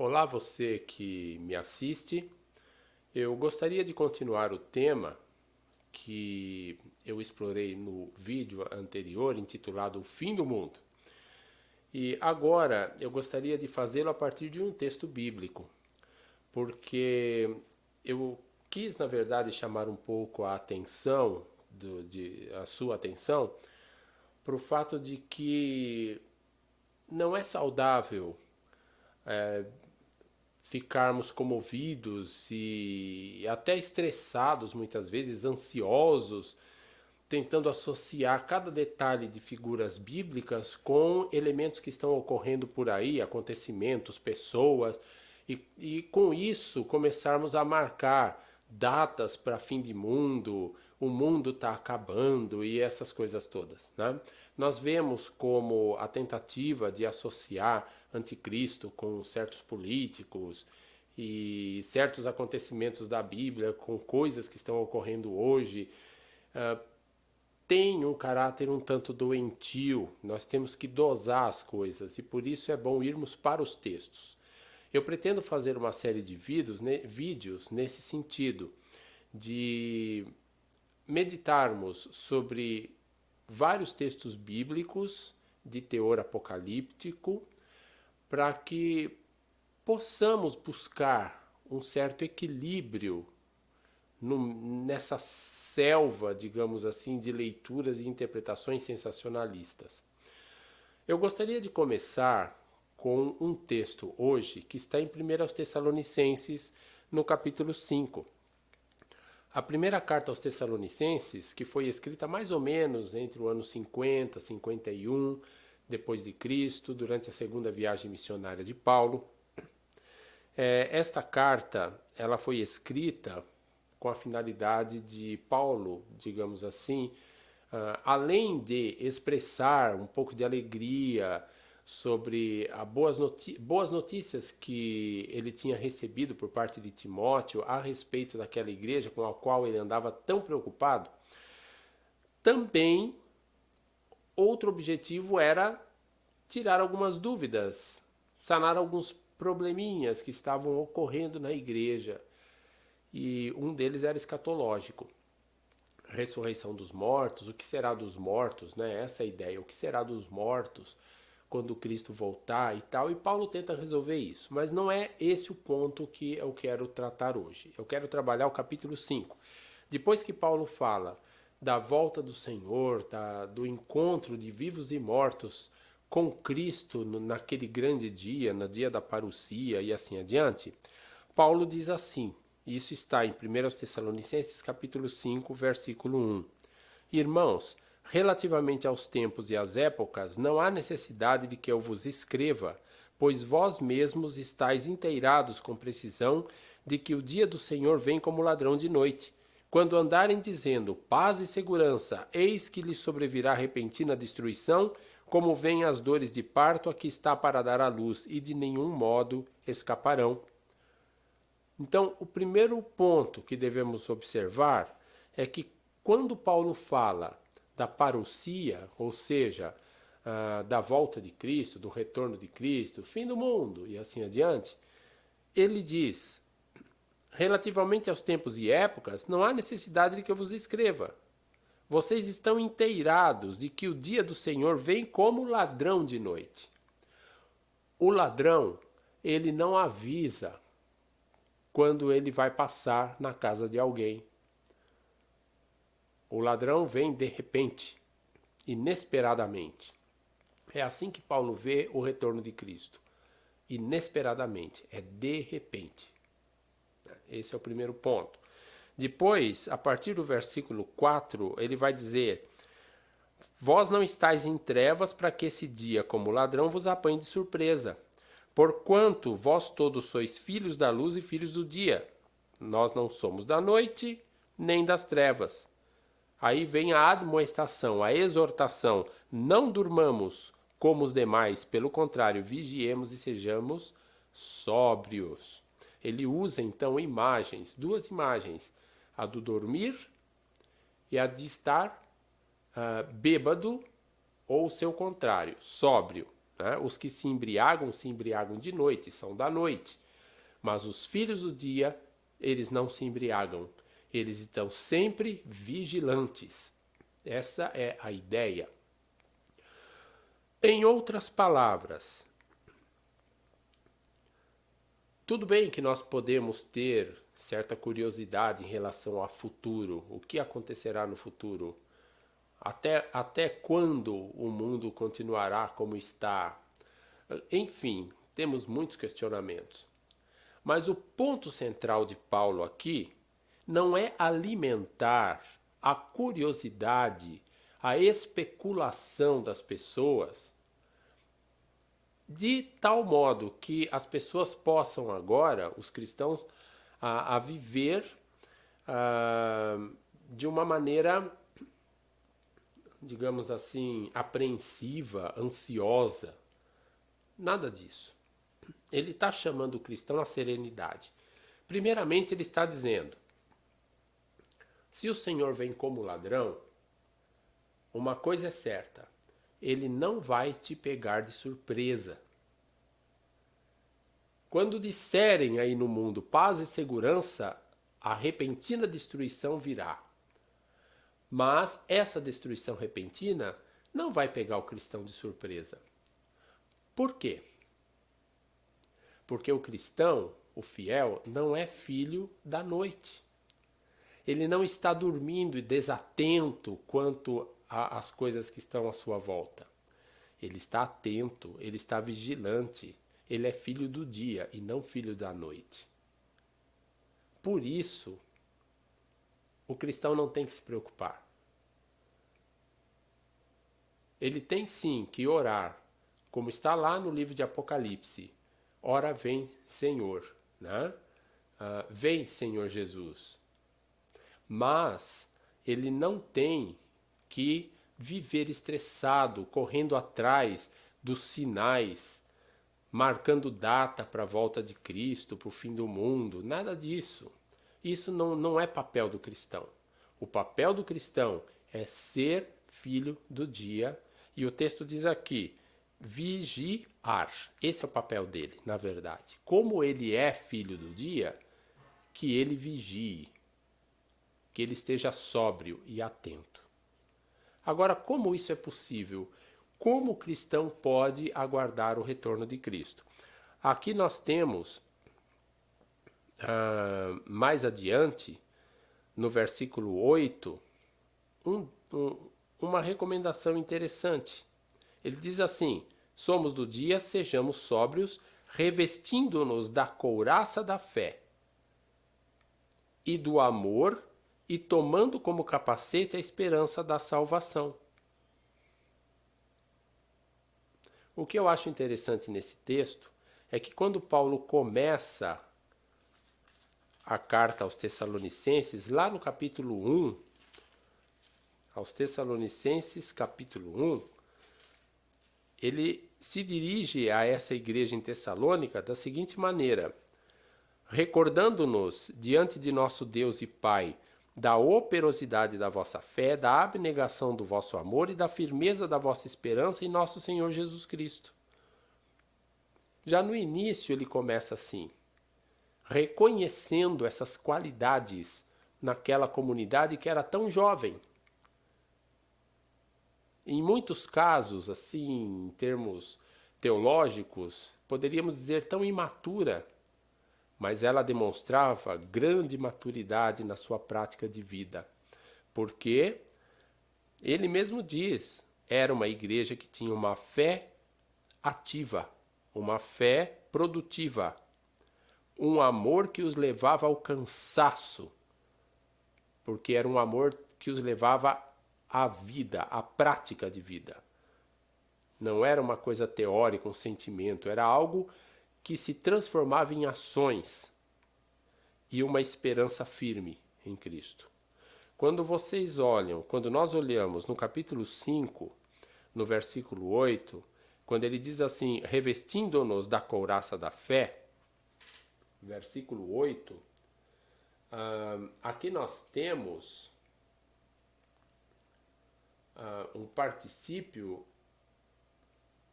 Olá, você que me assiste. Eu gostaria de continuar o tema que eu explorei no vídeo anterior, intitulado O Fim do Mundo. E agora eu gostaria de fazê-lo a partir de um texto bíblico, porque eu quis, na verdade, chamar um pouco a atenção, a sua atenção, para o fato de que não é saudável ficarmos comovidos e até estressados, muitas vezes ansiosos, tentando associar cada detalhe de figuras bíblicas com elementos que estão ocorrendo por aí, acontecimentos, pessoas, e com isso começarmos a marcar datas para fim de mundo, o mundo está acabando e essas coisas todas, né? Nós vemos como a tentativa de associar anticristo com certos políticos e certos acontecimentos da Bíblia com coisas que estão ocorrendo hoje tem um caráter um tanto doentio. Nós temos que dosar as coisas e por isso é bom irmos para os textos. Eu pretendo fazer uma série de vídeos nesse sentido, de meditarmos sobre vários textos bíblicos de teor apocalíptico, para que possamos buscar um certo equilíbrio nessa selva, digamos assim, de leituras e interpretações sensacionalistas. Eu gostaria de começar com um texto hoje que está em 1 aos Tessalonicenses, no capítulo 5. A primeira carta aos Tessalonicenses, que foi escrita mais ou menos entre o ano 50 e 51 depois de Cristo, durante a segunda viagem missionária de Paulo. Esta carta ela foi escrita com a finalidade de Paulo, digamos assim, além de expressar um pouco de alegria sobre as boas notícias que ele tinha recebido por parte de Timóteo a respeito daquela igreja com a qual ele andava tão preocupado, também outro objetivo era tirar algumas dúvidas, sanar alguns probleminhas que estavam ocorrendo na igreja. E um deles era escatológico. Ressurreição dos mortos, o que será dos mortos, né? Essa é a ideia, o que será dos mortos quando Cristo voltar e tal. E Paulo tenta resolver isso, mas não é esse o ponto que eu quero tratar hoje. Eu quero trabalhar o capítulo 5. Depois que Paulo fala da volta do Senhor, do encontro de vivos e mortos com Cristo naquele grande dia, no dia da parousia e assim adiante, Paulo diz assim. Isso está em 1 Tessalonicenses capítulo 5, versículo 1. Irmãos, relativamente aos tempos e às épocas, não há necessidade de que eu vos escreva, pois vós mesmos estáis inteirados com precisão de que o dia do Senhor vem como ladrão de noite. Quando andarem dizendo paz e segurança, eis que lhes sobrevirá repentina destruição, como vêm as dores de parto a que está para dar à luz, e de nenhum modo escaparão. Então, o primeiro ponto que devemos observar é que quando Paulo fala da parousia, ou seja, da volta de Cristo, do retorno de Cristo, fim do mundo e assim adiante, ele diz, relativamente aos tempos e épocas, não há necessidade de que eu vos escreva. Vocês estão inteirados de que o dia do Senhor vem como ladrão de noite. O ladrão, ele não avisa quando ele vai passar na casa de alguém. O ladrão vem de repente, inesperadamente. É assim que Paulo vê o retorno de Cristo. Inesperadamente, é de repente. Esse é o primeiro ponto. Depois, a partir do versículo 4, ele vai dizer: vós não estáis em trevas para que esse dia, como ladrão, vos apanhe de surpresa. Porquanto vós todos sois filhos da luz e filhos do dia. Nós não somos da noite nem das trevas. Aí vem a admoestação, a exortação. Não durmamos como os demais, pelo contrário, vigiemos e sejamos sóbrios. Ele usa então imagens, duas imagens, a do dormir e a de estar bêbado, ou o seu contrário, sóbrio. né? Os que se embriagam de noite, são da noite. Mas os filhos do dia, eles não se embriagam. Eles estão sempre vigilantes. Essa é a ideia. Em outras palavras, tudo bem que nós podemos ter certa curiosidade em relação ao futuro, o que acontecerá no futuro, até quando o mundo continuará como está. Enfim, temos muitos questionamentos. Mas o ponto central de Paulo aqui não é alimentar a curiosidade, a especulação das pessoas, de tal modo que as pessoas possam agora, os cristãos, a viver de uma maneira, digamos assim, apreensiva, ansiosa. Nada disso. Ele está chamando o cristão à serenidade. Primeiramente, ele está dizendo: se o Senhor vem como ladrão, uma coisa é certa, ele não vai te pegar de surpresa. Quando disserem aí no mundo paz e segurança, a repentina destruição virá. Mas essa destruição repentina não vai pegar o cristão de surpresa. Por quê? Porque o cristão, o fiel, não é filho da noite. Ele não está dormindo e desatento quanto às coisas que estão à sua volta. Ele está atento, ele está vigilante. Ele é filho do dia e não filho da noite. Por isso, o cristão não tem que se preocupar. Ele tem sim que orar, como está lá no livro de Apocalipse. Ora vem, Senhor, né? Vem, Senhor Jesus. Mas ele não tem que viver estressado, correndo atrás dos sinais, marcando data para a volta de Cristo, para o fim do mundo. Nada disso. Isso não é papel do cristão. O papel do cristão é ser filho do dia. E o texto diz aqui, vigiar. Esse é o papel dele, na verdade. Como ele é filho do dia, que ele vigie, que ele esteja sóbrio e atento. Agora, como isso é possível? Como o cristão pode aguardar o retorno de Cristo? Aqui nós temos, mais adiante, no versículo 8, uma recomendação interessante. Ele diz assim: somos do dia, sejamos sóbrios, revestindo-nos da couraça da fé e do amor e tomando como capacete a esperança da salvação. O que eu acho interessante nesse texto é que quando Paulo começa a carta aos Tessalonicenses, lá no capítulo 1, aos Tessalonicenses, capítulo 1, ele se dirige a essa igreja em Tessalônica da seguinte maneira: recordando-nos diante de nosso Deus e Pai da operosidade da vossa fé, da abnegação do vosso amor e da firmeza da vossa esperança em nosso Senhor Jesus Cristo. Já no início ele começa assim, reconhecendo essas qualidades naquela comunidade que era tão jovem. Em muitos casos, assim, em termos teológicos, poderíamos dizer tão imatura, mas ela demonstrava grande maturidade na sua prática de vida, porque ele mesmo diz, era uma igreja que tinha uma fé ativa, uma fé produtiva, um amor que os levava ao cansaço, porque era um amor que os levava à vida, à prática de vida. Não era uma coisa teórica, um sentimento, era algo que se transformava em ações e uma esperança firme em Cristo. Quando nós olhamos no capítulo 5, no versículo 8, quando ele diz assim, revestindo-nos da couraça da fé, versículo 8, aqui nós temos um particípio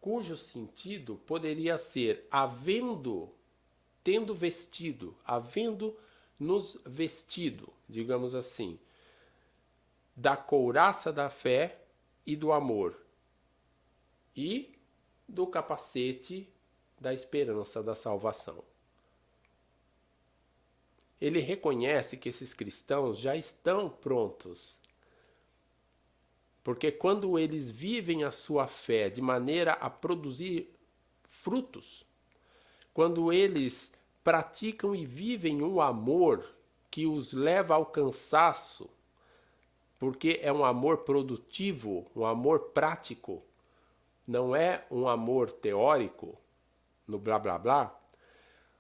cujo sentido poderia ser havendo, tendo vestido, havendo nos vestido, digamos assim, da couraça da fé e do amor e do capacete da esperança da salvação. Ele reconhece que esses cristãos já estão prontos, porque quando eles vivem a sua fé de maneira a produzir frutos, quando eles praticam e vivem um amor que os leva ao cansaço, porque é um amor produtivo, um amor prático, não é um amor teórico, no blá blá blá.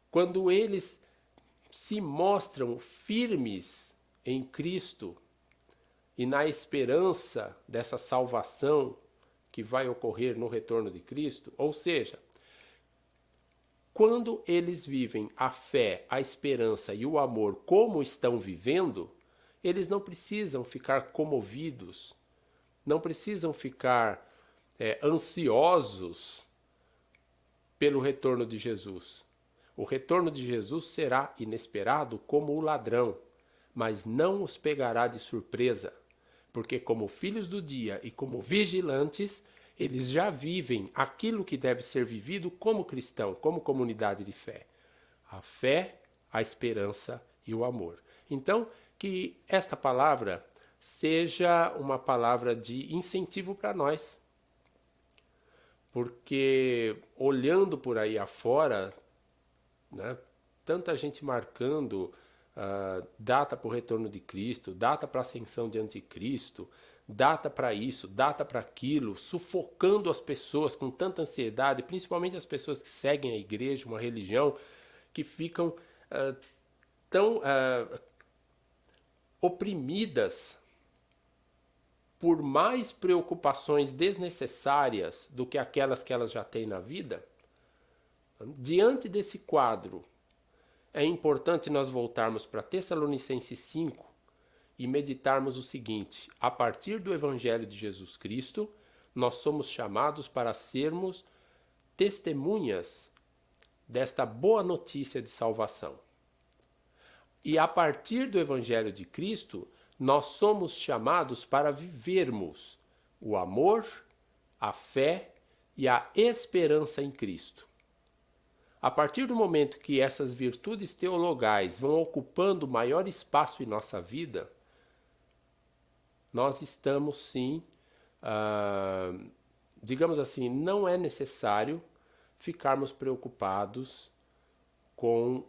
Quando eles se mostram firmes em Cristo e na esperança dessa salvação que vai ocorrer no retorno de Cristo, ou seja, quando eles vivem a fé, a esperança e o amor como estão vivendo, eles não precisam ficar comovidos, não precisam ficar ansiosos pelo retorno de Jesus. O retorno de Jesus será inesperado como o ladrão, mas não os pegará de surpresa, porque como filhos do dia e como vigilantes, eles já vivem aquilo que deve ser vivido como cristão, como comunidade de fé. A fé, a esperança e o amor. Então, que esta palavra seja uma palavra de incentivo para nós. Porque olhando por aí afora, né, tanta gente marcando data para o retorno de Cristo, data para a ascensão de Anticristo, data para isso, data para aquilo, sufocando as pessoas com tanta ansiedade, principalmente as pessoas que seguem a igreja, uma religião, que ficam tão oprimidas por mais preocupações desnecessárias do que aquelas que elas já têm na vida. Diante desse quadro, é importante nós voltarmos para Tessalonicenses 5 e meditarmos o seguinte: a partir do Evangelho de Jesus Cristo, nós somos chamados para sermos testemunhas desta boa notícia de salvação. E a partir do Evangelho de Cristo, nós somos chamados para vivermos o amor, a fé e a esperança em Cristo. A partir do momento que essas virtudes teologais vão ocupando maior espaço em nossa vida, nós estamos sim, digamos assim, não é necessário ficarmos preocupados com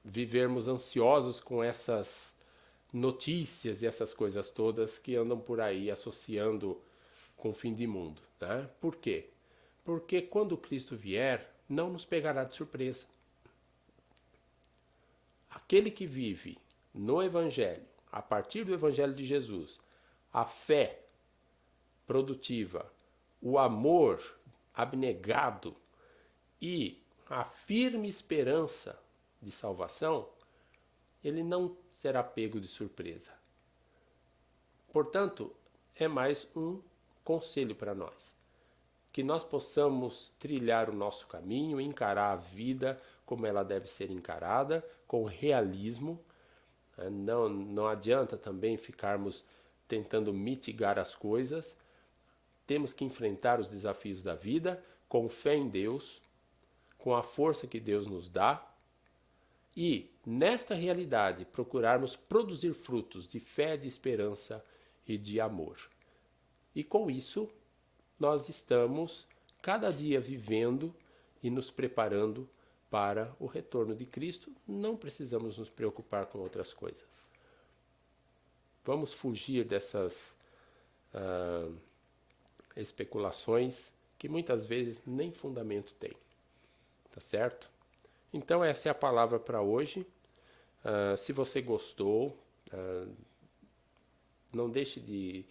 vivermos ansiosos com essas notícias e essas coisas todas que andam por aí associando com o fim de mundo, né? Por quê? Porque quando Cristo vier, não nos pegará de surpresa. Aquele que vive no Evangelho, a partir do Evangelho de Jesus, a fé produtiva, o amor abnegado e a firme esperança de salvação, ele não será pego de surpresa. Portanto, é mais um conselho para nós. Que nós possamos trilhar o nosso caminho, encarar a vida como ela deve ser encarada, com realismo. Não adianta também ficarmos tentando mitigar as coisas. Temos que enfrentar os desafios da vida com fé em Deus, com a força que Deus nos dá. E, nesta realidade, procurarmos produzir frutos de fé, de esperança e de amor. E com isso, nós estamos cada dia vivendo e nos preparando para o retorno de Cristo. Não precisamos nos preocupar com outras coisas. Vamos fugir dessas especulações que muitas vezes nem fundamento têm. Tá certo? Então essa é a palavra para hoje. Se você gostou, não deixe de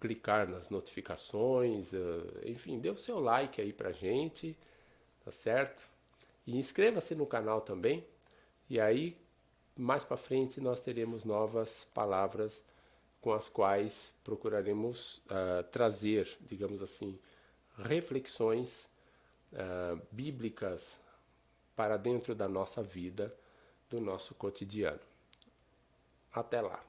clicar nas notificações, enfim, dê o seu like aí pra gente, tá certo? E inscreva-se no canal também, e aí mais para frente nós teremos novas palavras com as quais procuraremos trazer, digamos assim, reflexões bíblicas para dentro da nossa vida, do nosso cotidiano. Até lá!